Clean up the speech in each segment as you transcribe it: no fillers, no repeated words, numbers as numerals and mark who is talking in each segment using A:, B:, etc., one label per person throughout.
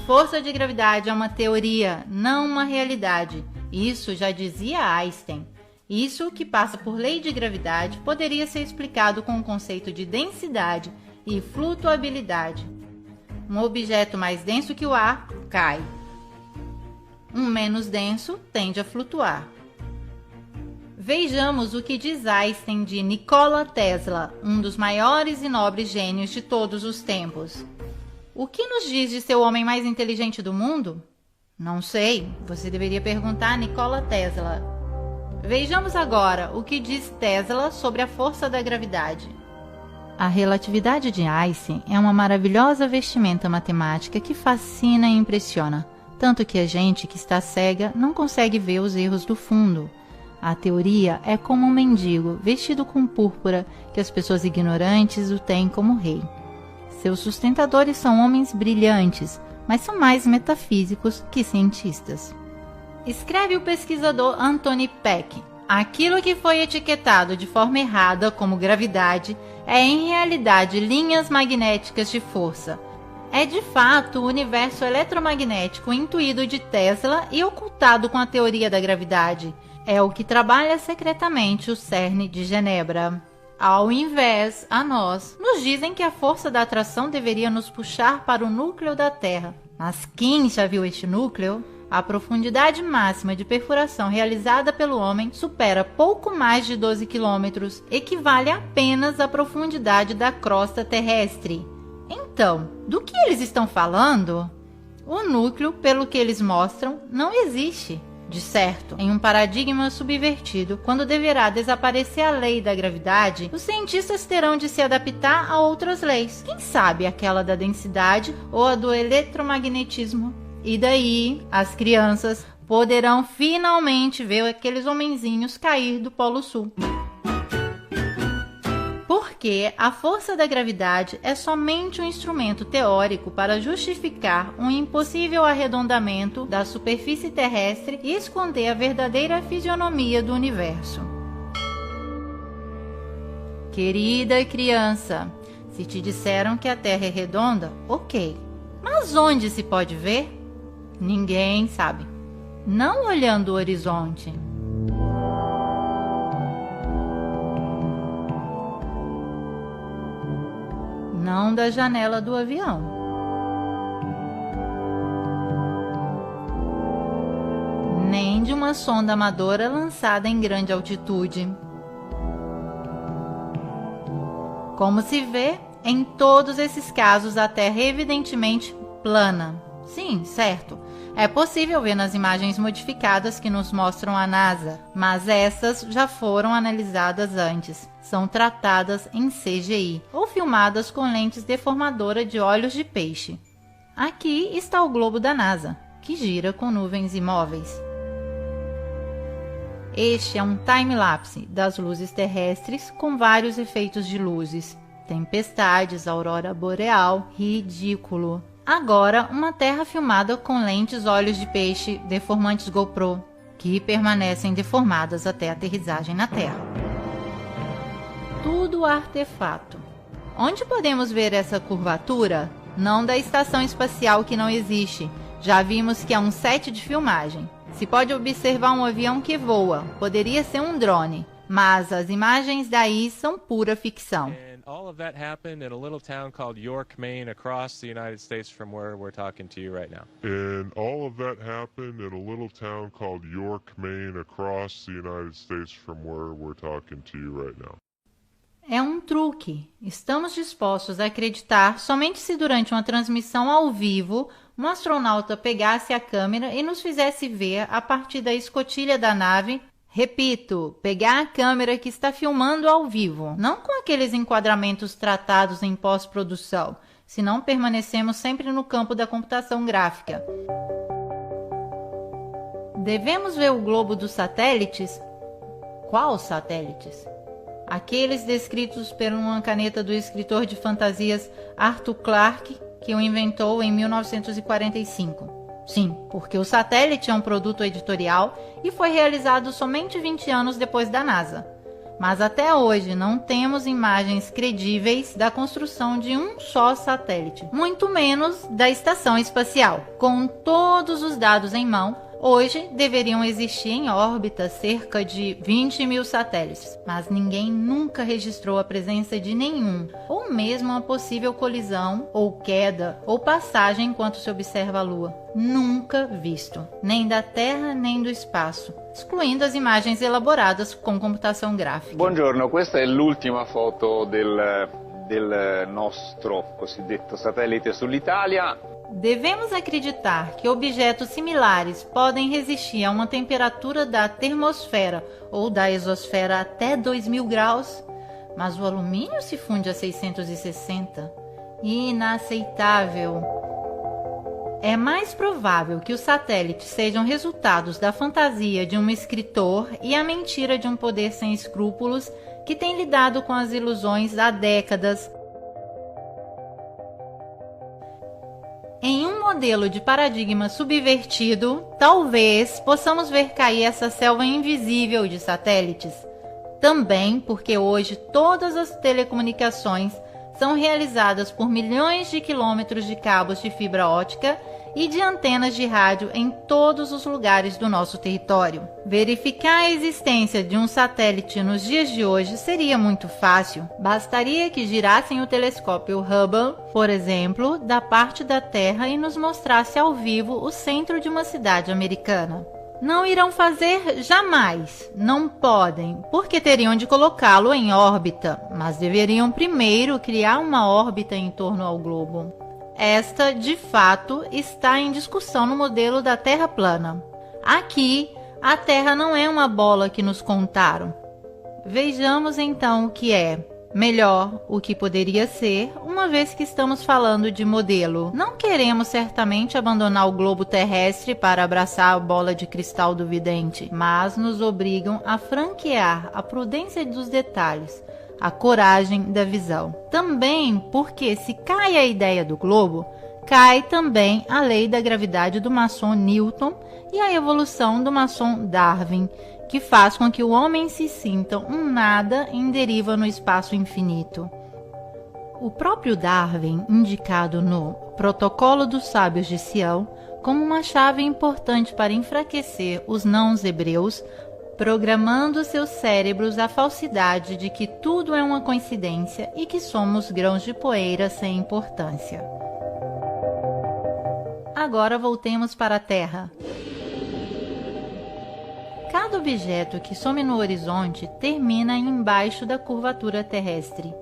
A: força de gravidade é uma teoria, não uma realidade. Isso já dizia Einstein. Isso, que passa por lei de gravidade, poderia ser explicado com o conceito de densidade e flutuabilidade. Um objeto mais denso que o ar cai. Um menos denso tende a flutuar. Vejamos o que diz Einstein de Nikola Tesla, um dos maiores e nobres gênios de todos os tempos. O que nos diz de ser o homem mais inteligente do mundo? Não sei, você deveria perguntar a Nikola Tesla. Vejamos agora o que diz Tesla sobre a força da gravidade. A relatividade de Einstein é uma maravilhosa vestimenta matemática que fascina e impressiona, tanto que a gente que está cega não consegue ver os erros do fundo. A teoria é como um mendigo vestido com púrpura que as pessoas ignorantes o têm como rei. Seus sustentadores são homens brilhantes, mas são mais metafísicos que cientistas. Escreve o pesquisador Anthony Peck: aquilo que foi etiquetado de forma errada como gravidade é em realidade linhas magnéticas de força. É de fato o universo eletromagnético intuído de Tesla e ocultado com a teoria da gravidade. É o que trabalha secretamente o CERN de Genebra. Ao invés, a nós, nos dizem que a força da atração deveria nos puxar para o núcleo da Terra. Mas quem já viu este núcleo? A profundidade máxima de perfuração realizada pelo homem supera pouco mais de 12 quilômetros, equivale apenas à profundidade da crosta terrestre. Então, do que eles estão falando? O núcleo, pelo que eles mostram, não existe. De certo, em um paradigma subvertido, quando deverá desaparecer a lei da gravidade, os cientistas terão de se adaptar a outras leis. Quem sabe aquela da densidade ou a do eletromagnetismo? E daí, as crianças poderão finalmente ver aqueles homenzinhos cair do Polo Sul. Porque a força da gravidade é somente um instrumento teórico para justificar um impossível arredondamento da superfície terrestre e esconder a verdadeira fisionomia do universo. Querida criança, se te disseram que a Terra é redonda, ok. Mas onde se pode ver? Ninguém sabe. Não olhando o horizonte. Não da janela do avião. Nem de uma sonda amadora lançada em grande altitude. Como se vê, em todos esses casos a Terra é evidentemente plana. Sim, certo. É possível ver nas imagens modificadas que nos mostram a NASA, mas essas já foram analisadas antes. São tratadas em CGI ou filmadas com lentes deformadoras de olhos de peixe. Aqui está o globo da NASA, que gira com nuvens imóveis. Este é um time-lapse das luzes terrestres com vários efeitos de luzes. Tempestades, aurora boreal, ridículo. Agora, uma Terra filmada com lentes olhos de peixe deformantes GoPro, que permanecem deformadas até a aterrissagem na Terra. Tudo artefato. Onde podemos ver essa curvatura? Não da estação espacial que não existe. Já vimos que é um set de filmagem. Se pode observar um avião que voa, poderia ser um drone, mas as imagens daí são pura ficção.
B: All of that happened in a little town called York, Maine, across the United States from where we're talking to you right now.
C: And all of that happened in a little town called York, Maine, across the United States from where we're talking to you right now.
A: É um truque. Estamos dispostos a acreditar somente se durante uma transmissão ao vivo um astronauta pegasse a câmera e nos fizesse ver a partir da escotilha da nave. Repito, pegar a câmera que está filmando ao vivo, não com aqueles enquadramentos tratados em pós-produção, senão permanecemos sempre no campo da computação gráfica. Devemos ver o globo dos satélites? Quais satélites? Aqueles descritos por uma caneta do escritor de fantasias Arthur Clarke, que o inventou em 1945. Sim, porque o satélite é um produto editorial e foi realizado somente 20 anos depois da NASA. Mas até hoje não temos imagens credíveis da construção de um só satélite, muito menos da estação espacial. Com todos os dados em mão, hoje deveriam existir em órbita cerca de 20 mil satélites, mas ninguém nunca registrou a presença de nenhum, ou mesmo uma possível colisão, ou queda, ou passagem enquanto se observa a Lua. Nunca visto, nem da Terra nem do espaço, excluindo as imagens elaboradas com computação gráfica.
D: Buongiorno, questa è l'ultima foto del nostro cosiddetto satellite sull'Italia.
A: Devemos acreditar que objetos similares podem resistir a uma temperatura da termosfera ou da exosfera até 2000 graus, mas o alumínio se funde a 660. Inaceitável! É mais provável que os satélites sejam resultados da fantasia de um escritor e a mentira de um poder sem escrúpulos que tem lidado com as ilusões há décadas. Em um modelo de paradigma subvertido, talvez possamos ver cair essa selva invisível de satélites. Também porque hoje todas as telecomunicações são realizadas por milhões de quilômetros de cabos de fibra ótica e de antenas de rádio em todos os lugares do nosso território. Verificar a existência de um satélite nos dias de hoje seria muito fácil. Bastaria que girassem o telescópio Hubble, por exemplo, da parte da Terra e nos mostrasse ao vivo o centro de uma cidade americana. Não irão fazer jamais, não podem, porque teriam de colocá-lo em órbita, mas deveriam primeiro criar uma órbita em torno ao globo. Esta, de fato, está em discussão no modelo da Terra plana. Aqui, a Terra não é uma bola que nos contaram. Vejamos então o que é. Melhor, o que poderia ser, uma vez que estamos falando de modelo. Não queremos certamente abandonar o globo terrestre para abraçar a bola de cristal do vidente, mas nos obrigam a franquear a prudência dos detalhes, a coragem da visão. Também porque se cai a ideia do globo, cai também a lei da gravidade do maçom Newton e a evolução do maçom Darwin, que faz com que o homem se sinta um nada em deriva no espaço infinito. O próprio Darwin, indicado no Protocolo dos Sábios de Sião como uma chave importante para enfraquecer os não-hebreus, programando seus cérebros à falsidade de que tudo é uma coincidência e que somos grãos de poeira sem importância. Agora voltemos para a Terra. Cada objeto que some no horizonte termina embaixo da curvatura terrestre.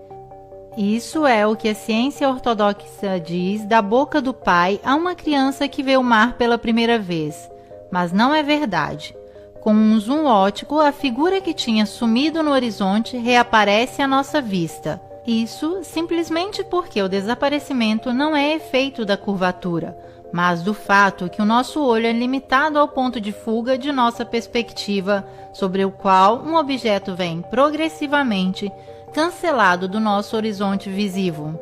A: Isso é o que a ciência ortodoxa diz da boca do pai a uma criança que vê o mar pela primeira vez. Mas não é verdade. Com um zoom óptico, a figura que tinha sumido no horizonte reaparece à nossa vista. Isso simplesmente porque o desaparecimento não é efeito da curvatura, mas do fato que o nosso olho é limitado ao ponto de fuga de nossa perspectiva, sobre o qual um objeto vem progressivamente cancelado do nosso horizonte visível.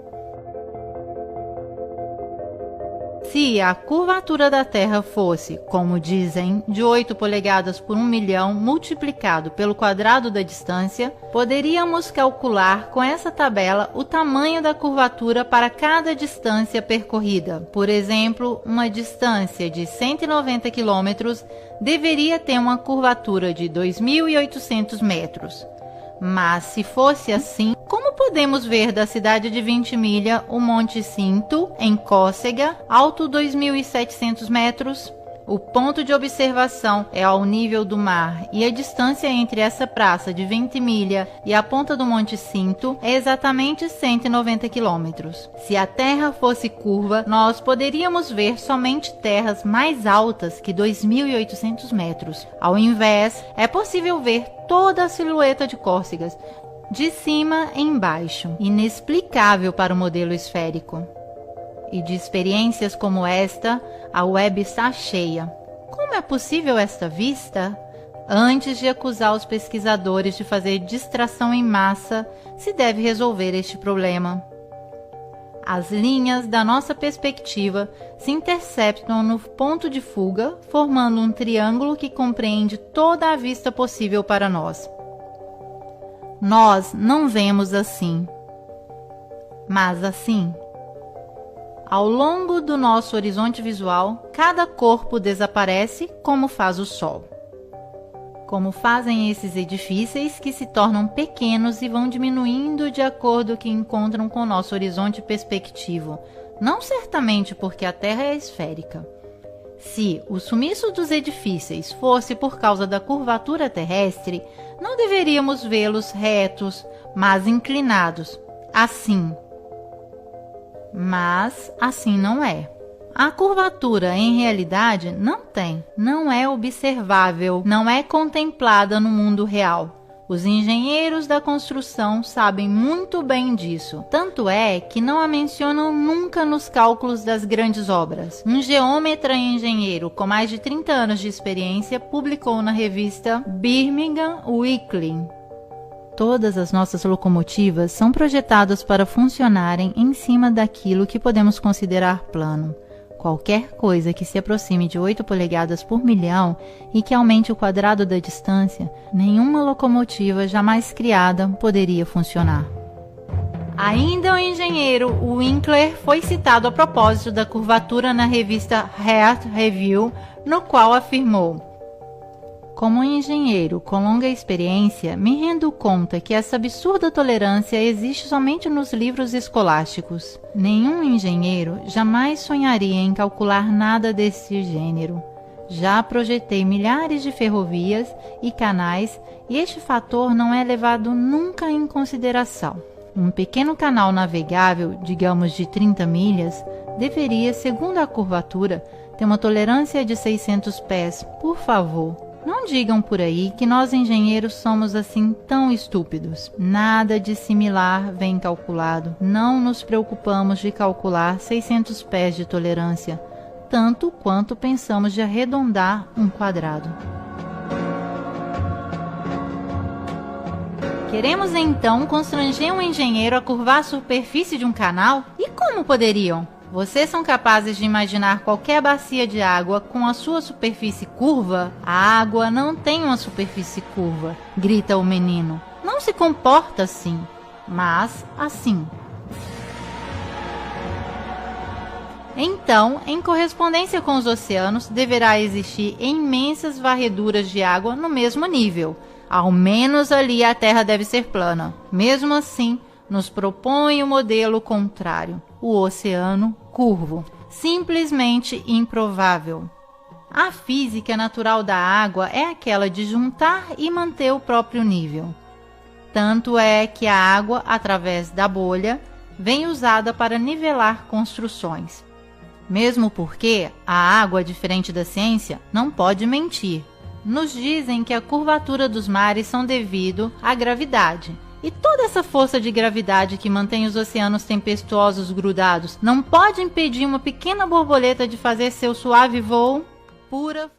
A: Se a curvatura da Terra fosse, como dizem, de 8 polegadas por 1 milhão multiplicado pelo quadrado da distância, poderíamos calcular com essa tabela o tamanho da curvatura para cada distância percorrida. Por exemplo, uma distância de 190 km deveria ter uma curvatura de 2.800 metros. Mas se fosse assim, como podemos ver da cidade de 20 milhas o Monte Cinto, em Córcega, alto 2.700 metros? O ponto de observação é ao nível do mar e a distância entre essa praça de 20 milhas e a ponta do Monte Cinto é exatamente 190 quilômetros. Se a Terra fosse curva, nós poderíamos ver somente terras mais altas que 2.800 metros. Ao invés, é possível ver toda a silhueta de Córcegas, de cima em baixo, inexplicável para o modelo esférico. E de experiências como esta, a web está cheia. Como é possível esta vista? Antes de acusar os pesquisadores de fazer distração em massa, se deve resolver este problema. As linhas da nossa perspectiva se interceptam no ponto de fuga, formando um triângulo que compreende toda a vista possível para nós. nós não vemos assim, mas assim. Ao longo do nosso horizonte visual, cada corpo desaparece como faz o Sol. Como fazem esses edifícios que se tornam pequenos e vão diminuindo de acordo que encontram com o nosso horizonte perspectivo, não certamente porque a Terra é esférica. Se o sumiço dos edifícios fosse por causa da curvatura terrestre, não deveríamos vê-los retos, mas inclinados, assim. Mas assim não é. A curvatura, em realidade, não é observável, não é contemplada no mundo real. Os engenheiros da construção sabem muito bem disso. Tanto é que não a mencionam nunca nos cálculos das grandes obras. Um geômetra e engenheiro com mais de 30 anos de experiência publicou na revista Birmingham Weekly: todas as nossas locomotivas são projetadas para funcionarem em cima daquilo que podemos considerar plano. Qualquer coisa que se aproxime de 8 polegadas por milhão e que aumente o quadrado da distância, nenhuma locomotiva jamais criada poderia funcionar. Ainda o engenheiro Winkler foi citado a propósito da curvatura na revista Earth Review, no qual afirmou: como engenheiro com longa experiência, me rendo conta que essa absurda tolerância existe somente nos livros escolásticos. Nenhum engenheiro jamais sonharia em calcular nada desse gênero. Já projetei milhares de ferrovias e canais e este fator não é levado nunca em consideração. Um pequeno canal navegável, digamos de 30 milhas, deveria, segundo a curvatura, ter uma tolerância de 600 pés. Por favor, não digam por aí que nós engenheiros somos assim tão estúpidos. Nada de similar vem calculado. Não nos preocupamos de calcular 600 pés de tolerância, tanto quanto pensamos de arredondar um quadrado. Queremos então constranger um engenheiro a curvar a superfície de um canal? E como poderiam? Vocês são capazes de imaginar qualquer bacia de água com a sua superfície curva? A água não tem uma superfície curva, grita o menino. Não se comporta assim, mas assim. Então, em correspondência com os oceanos, deverá existir imensas varreduras de água no mesmo nível. Ao menos ali a Terra deve ser plana. Mesmo assim, nos propõe o modelo contrário, o oceano curvo. Simplesmente improvável. A física natural da água é aquela de juntar e manter o próprio nível. Tanto é que a água, através da bolha, vem usada para nivelar construções. Mesmo porque a água, diferente da ciência, não pode mentir. Nos dizem que a curvatura dos mares são devido à gravidade. E toda essa força de gravidade que mantém os oceanos tempestuosos grudados não pode impedir uma pequena borboleta de fazer seu suave voo? Pura